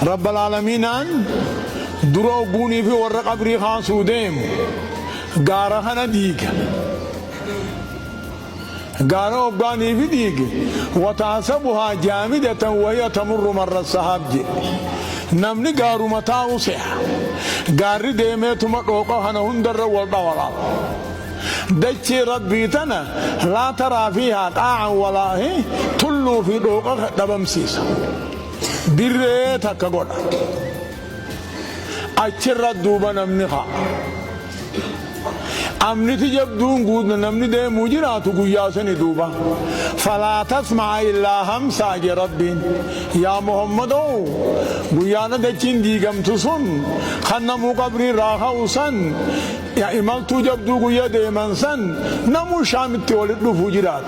رب العالمين درو بوني في ورق قبري خاصو ديم غارها نديك غارو باني في ديك وتحسبها جامدة وهي تمر مر السحاب جي نمني غارو متاو سيح غاري ديميتو مدوقو هنا هندر والدولا دجي ربي تنا لا ترى فيها قاعا ولا هي تلو في دوقو دبمسيس بريتك غودا أشرت دوبا نمنيها أمني تجبدون قود نمني ده مجرات قياسني دوبا فلا تسمع إلا همسا ربي يا محمد قيانا دچين ديگم تسون خنا مقبري راها وسن يا إمال تجبدو قيا ده منسن نمو شام التولد فجرات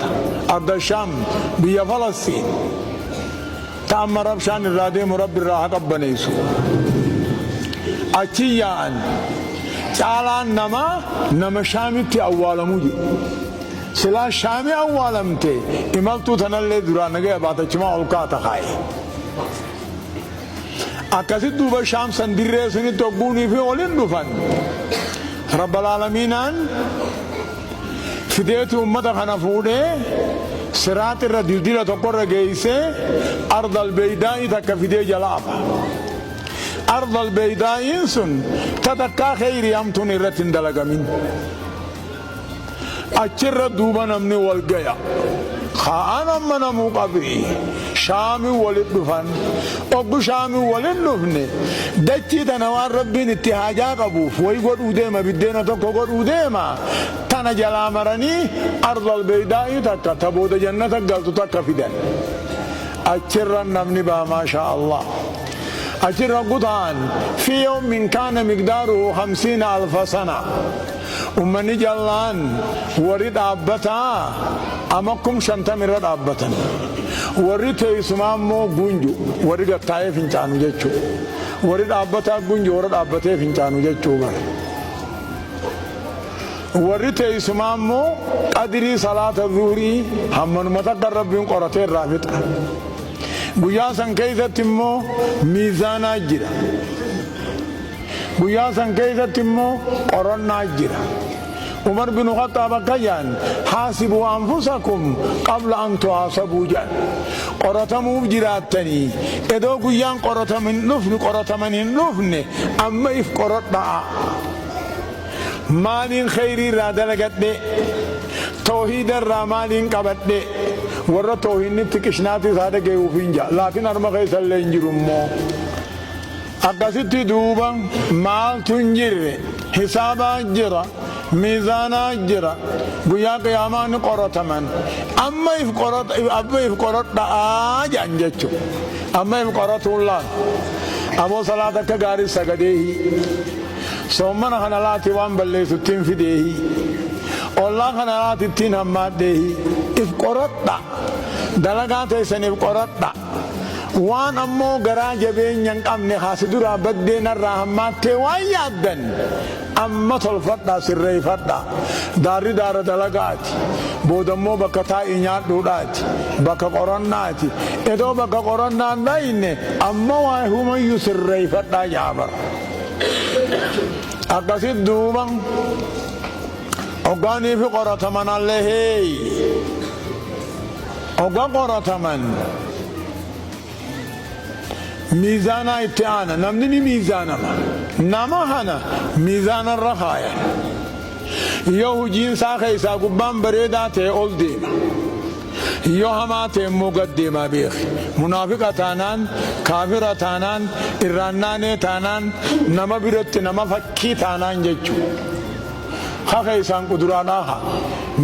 أرض الشام بيا فلسطين تأمر رب شان الرادي مرب الراحة قبنا يسو أشياء تعالى نما شامتي أولا موجي سلا شامي أولا متي إمالتو تنالي درانجي باتا چما أولكاتا خاي أكاسي دوبا شام سندر سني تقبوني في أولين دوفن رب العالمين فديت أمتا خنفوده سرات الرديدية تقر جيسه أرض البيداء تكفيدي جلابا أرض البيداء سن تتكا خير يمتون الرتن دلقمين أجر دوبا نمني والقيا خانا من مقابري شامي ولد دفن أبو شامي ولد دفن دجي تنوار ربين اتحاجا قبوف ويقول أوديما بدينا تقول أوديما تنا جلا مرني أرض البيداء تكا تبود جنة قلت تكا فدن أجر نمني با ما شاء الله أجر قطعان في يوم من كان مقداره 50,000 سنة ومن جلان ورد أبتا أمكم شنطة مرد أبتا ورد اسمامو بونجو ورد قطعي فنچانو جيچو ورد أبتا بونجو ورد أبتا فنچانو جيچو ورد اسمامو قدري صلاة الظهري همون متقرب بين قرطين رافتا guyyaa san keessatti immoo miizaanaa jira guyyaa san keessatti immoo qorannaa jira Umar bin Khattab akkaan haasibu anfusakum qabla an tuhaasabuu jedhan qoratamuuf jiraattanii edoo guyyaan qorataman hin dhufne amma if qoradhaa maaliin khayrii irraa dalagadhe tawhiida irraa maaliin qabadhe warra tawhiidnitti qishnaati isaa dhaga'uuf hin jaa laakiin harma keessa illee hin jiru immoo akkasitti duuba maaltu hin jirre hisaabaa jira miizaanaa jira guyyaa qiyaamaa ni qorataman amma if qoradhaa jedhan jechuudha amma if qoratuun laal aboo salaata akka gaarii sagadeehi soomana kana laati waan balleessuttiin fideehi ollaa kana laati ittiin hammaadheehi if qoradha dalagaa teessan if qoradha waan ammoo garaa jabeenya hin qabne haasi duraa baddeenarraa hammaattee waan yaaddan amma tolfadhaa sirreeffadhaa daarri daara dalagaati boodammoo bakka taa'ii nyaadhuudhaati bakka qorannaati edoo bakka qorannaan dhayne amma waa humayyuu sirreeffadhaa jaabar akkasit duuba oggaanii fi qorataman allee heey ogga qorataman ميزانا اتعانا نمني ميزانا نما هنا ميزانا الرخايا يو جنسا خيسا قبان بريدا تي اول ديما يو هما تي مقدما بيخ منافقة تانان كافرة تانان إرانان تانان نما بريت نما فكي تانان جيچو خيسان قدرانا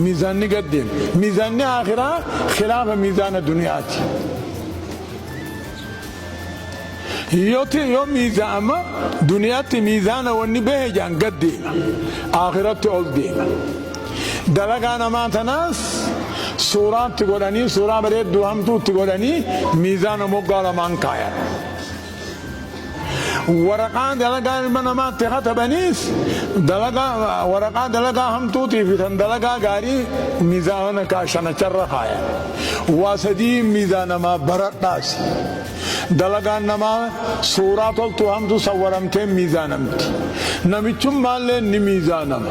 ميزاني قدم ميزاني آخرة خلاف ميزان الدنيا يوتي يوم ميزان دنياتي ميزان وني بهجان قديما آخرتي أول ديما دلقانا ما تناس سورات تقولاني سورة بريد دوهمتو تقولاني ميزان مقالا مانكايا ورقان دلقا المنامات تخطبانيس دلقا ورقان دلقا همتو تيفتن دلقا غاري ميزان كاشانا چرخايا واسدي ميزان ما برد ناسي دلقان نما سورات التوهم تصورمتين ميزانمت نمتشم مالين نميزانم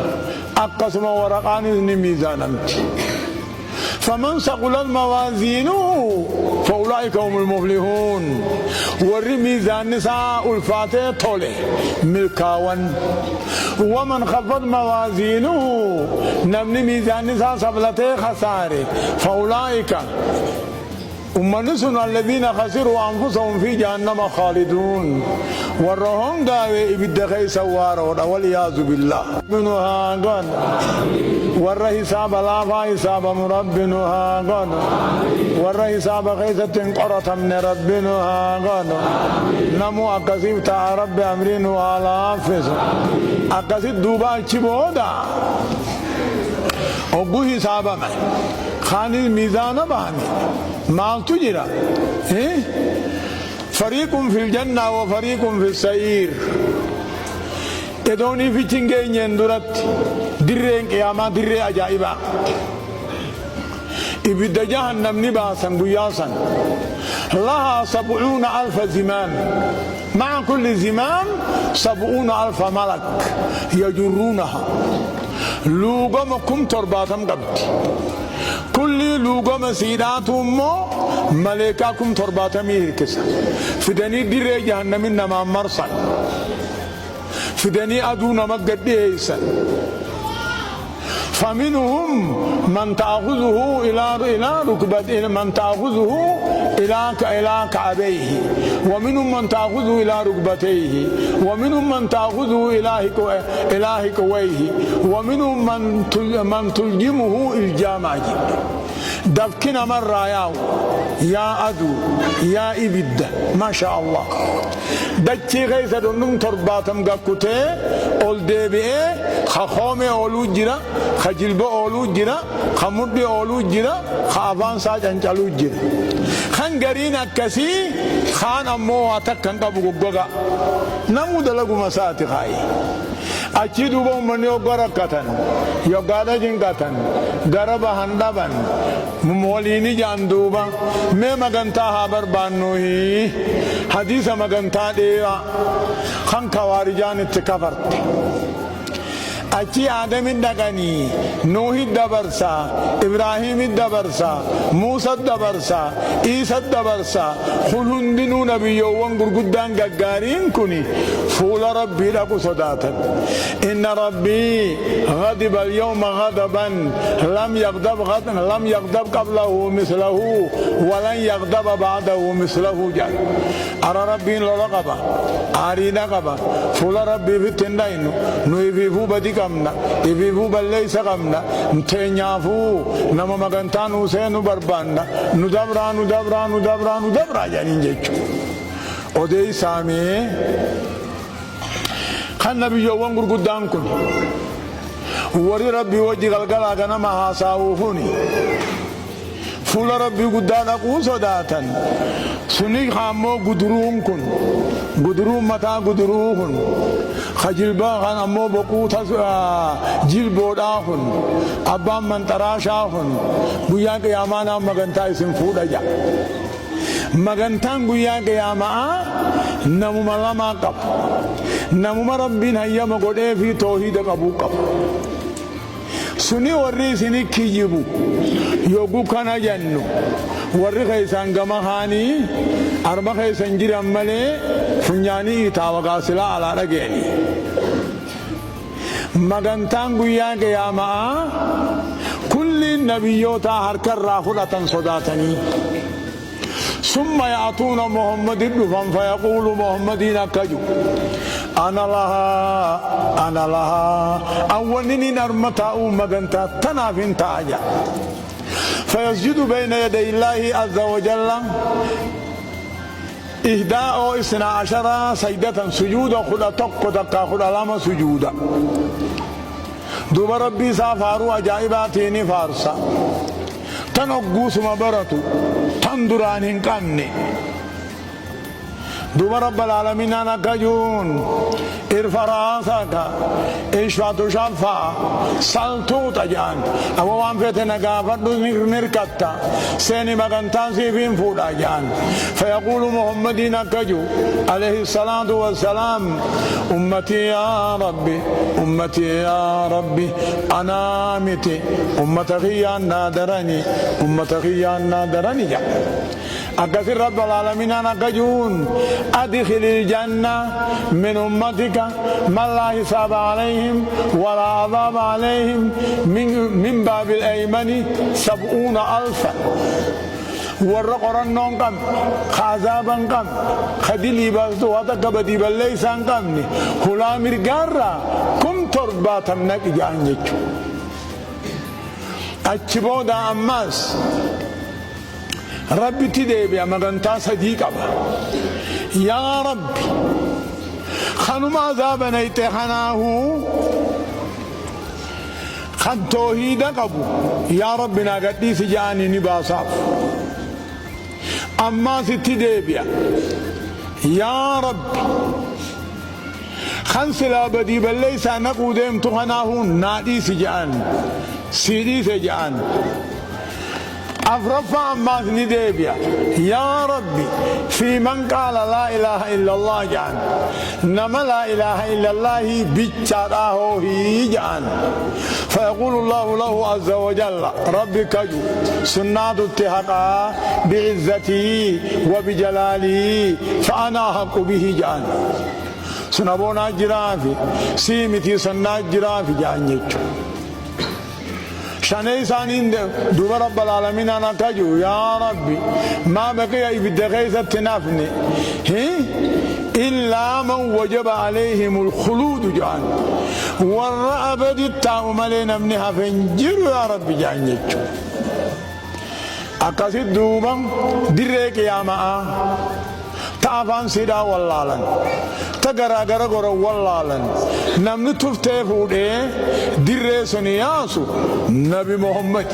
أقسم ورقان نميزانمت فمن ثقلت موازينه فأولئك هم المفلحون ورّي ميزان نساء الفاتح طوله ملكاون ومن خفض موازينه نمني ميزان نساء سبلته خساره فأولئك أمنسنا الذين خسروا أنفسهم في جهنم خالدون ورهم داوي إبدخي سوارون والعياذ بالله ربنها قد ور حساب لا حساب مربنها قد ور حساب خيسة قرة من ربنها قد نمو أكسب تعرب بأمرين وعلى حافظ أكسب دوبا چبودا أبو حساب من خان الميزان باني مال تجرى فريق في الجنة وفريق في السعير إدوني في تنجين يندرت درين قيامة درين أجائبا إبدا جهنم نباسا بياسا لها 70,000 زمام مع كل زمام 70,000 ملك يجرونها لوغمكم ترباتم قبت كل لوغم سيداتهم ملائكاكم ترباتم يركسا فدني دري جهنم إنما مرسل فدني أدونا مقد إيسا فمنهم من تأخذه إلى ركبته من تأخذه إلى كعبيه ومنهم من تأخذه إلى ركبتيه ومنهم من تأخذه إلى هكويه ومنهم من تلجمه الجامع دفكنا مرة يا أدو يا إبد ما شاء الله دچي غيث دنم ترباتم قاكوتي أول ديبئي خخومي أولو جرا خجلب أولو جرا خمد أولو جرا خافان ساج أنجلو جرا خنگرين أكسي خان أمو أتكن قبو قوغا نمو دلقو مساتي خاي أچي دوبا من يوغارا كتن يوغادا جن كتن غربا هندبان موليني جان دوبا مي مغنتا هابر بانوهي حديث مغنتا ديوا خان خوارجان اتكفرت أچي آدم الدقاني نوح الدبرسا إبراهيم الدبرسا موسى الدبرسا إيسى الدبرسا خلندنو نبيوان قرقودان ققارين كني فول ربي لكو صداتا إن ربي غضب اليوم غضبا لم يغضب قبله مثله ولن يغضب بعده مثله جاء أرى ربي لرقبا آرينا قبا فول ربي في التندين نويفيفو بدي قمنا إفيفو بليس قمنا نتنيافو نما مغنطان حسين بربانا ندبرا جانين جيچو ودي سامي خان نبي يوان قرقودان كن وري ربي وجي غلقلا غنما حاساوفوني فول ربي قدانا قوسو داتن سني خامو قدرون كن قدرون متا قدروهن خجلبا خان امو بقوتا جلبوداهن ابام من تراشاهن بويا قيامانا مغنتا اسم فودا جا مغنتان بويا قياما نمو ملما قب نمو ربين هيا مقودي في توحيد قبو قب سني ورّي سني كيجيبو يوغو كان جنو ورّي خيسان غمهاني أربع خيسان جيران ملي فنياني تاوغا سلا على رجيني مغنتان قويا قياما كل النبيوتا هركر راخلة صداتني ثم يأتون محمد بن فيقول محمدين كجو أنا لها أولني نرمتا مغنتا تنافين تاجا فيسجد بين يدي الله عز وجل 12 سجدة سجودا خدا تقا خدا لما سجودا دوب ربي سافارو أجائباتيني فارسا تنقوس مبرتو تندران هنقاني دوب رب العالمين أنا كجون ارفع راسك اشفع تشفع سلطو تجان أبو وان فتنا قافت نركتا سيني مغنطان سيفين فودا جان فيقول محمد نكجو عليه الصلاة والسلام أمتي يا ربي أمتي يا ربي أنا متي أمتك يا نادرني أمتك يا نادرني جان أكثر رب العالمين أنا كجون أدخل الجنة من أمتك ما لا حساب عليهم ولا عذاب عليهم من باب الأيمن 70,000 ورقرن كم خازابا كم خديلي بس واتكبدي بالليسان كمني هلا مرجارا كم تربات منك جانيك أتشبودا أماس ربي تديبيا مغنتا صديقا يا ربي خنم عذابنا يتخناه خن توحيد قبو يا ربنا قديس جاني نباساف أما ستديبيا يا ربي خن سلا بدي بل ليس نقودهم تخناه نادي سجان سيدي سجان أفرفع أماس نديبيا يا ربي في من قال لا إله إلا الله جان نما لا إله إلا الله بيتشاره هي جان فيقول الله له عز وجل ربي كجو سنات اتحقا بعزتي وبجلالي فأنا حق به جان سنبونا جرافي سيمتي سنات جرافي جان يجو شاني سانين دوب رب العالمين أنا كجو يا ربي ما بقي بدغيث التنافني إلا من وجب عليهم الخلود جان والرأبد التاوم علينا منها فنجر يا ربي جان يجو أكاسي دوبا دريك يا معا تافان سيدا واللالن تغرا غرا غرا واللالن نمن تفتي فودي دري سنياسو نبي محمد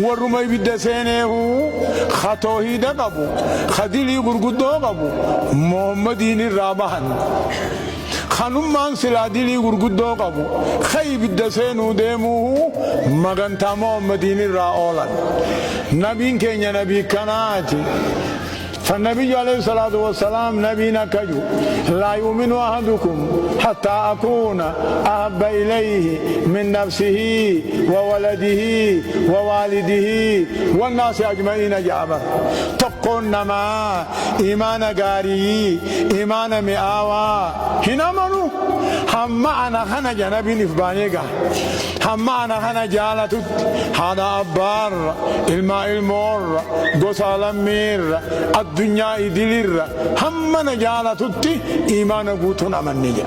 ورمي بدسينه خطوهيد قبو خديلي غرغدو قبو محمدين الرابحن خنمان سلاديلي غرغدو قبو خي بدسينو ديمو مغنتا محمدين الراولن نبي كينيا نبي كناتي فالنبي عليه الصلاة والسلام نبينا كجو لا يؤمن أحدكم حتى أكون أحب إليه من نفسه وولده ووالده والناس أجمعين جابا تقون نما إيمان غاري إيمان مئاوا هنا منو هم أنا خنا جنبي نفبانيغا هم أنا خنا جالتو هذا أبار الماء المور غسال مير الدنيا إدلير هم نجالة تتي إيمان بوتنا من نجا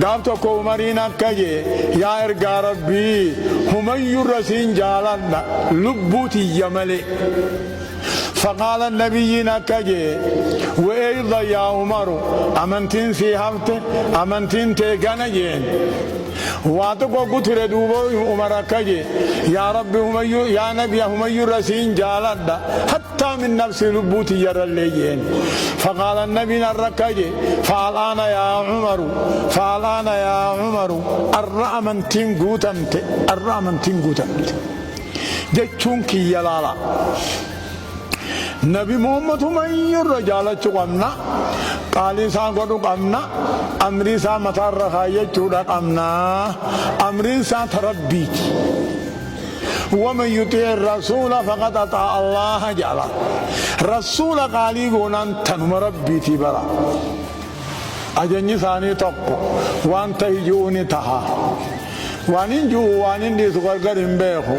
قابتو كومارينا كجي يا إرقى ربي هم يرسين جالنا لبوتي يملي فقال النبي نكجي وأيضا يا عمر أمنتين في هفته أمنتين تيغانجين واتقو قتل دوبو عمر كجي يا رب يا نبي هم يرسين جالنا حتى من نفس لبوتي يرى الليين فقال النبي نركجي فالآن يا عمر فالآن يا عمر الرأمنتين قوتنت الرأمنتين قوتنت جتشونك يلالا نبي محمد هم يرجع قمنا قال إنسان قدو قمنا أمري سا مطار رخاية چودا قمنا أمري سا تربيت ومن يطيع الرسول فقد أطاع الله جعلا رسول قالي قونان تنم ربيتي برا أجني ثاني تقو وان تهجوني تها وانين جو وانين دي سقر قرم بيخو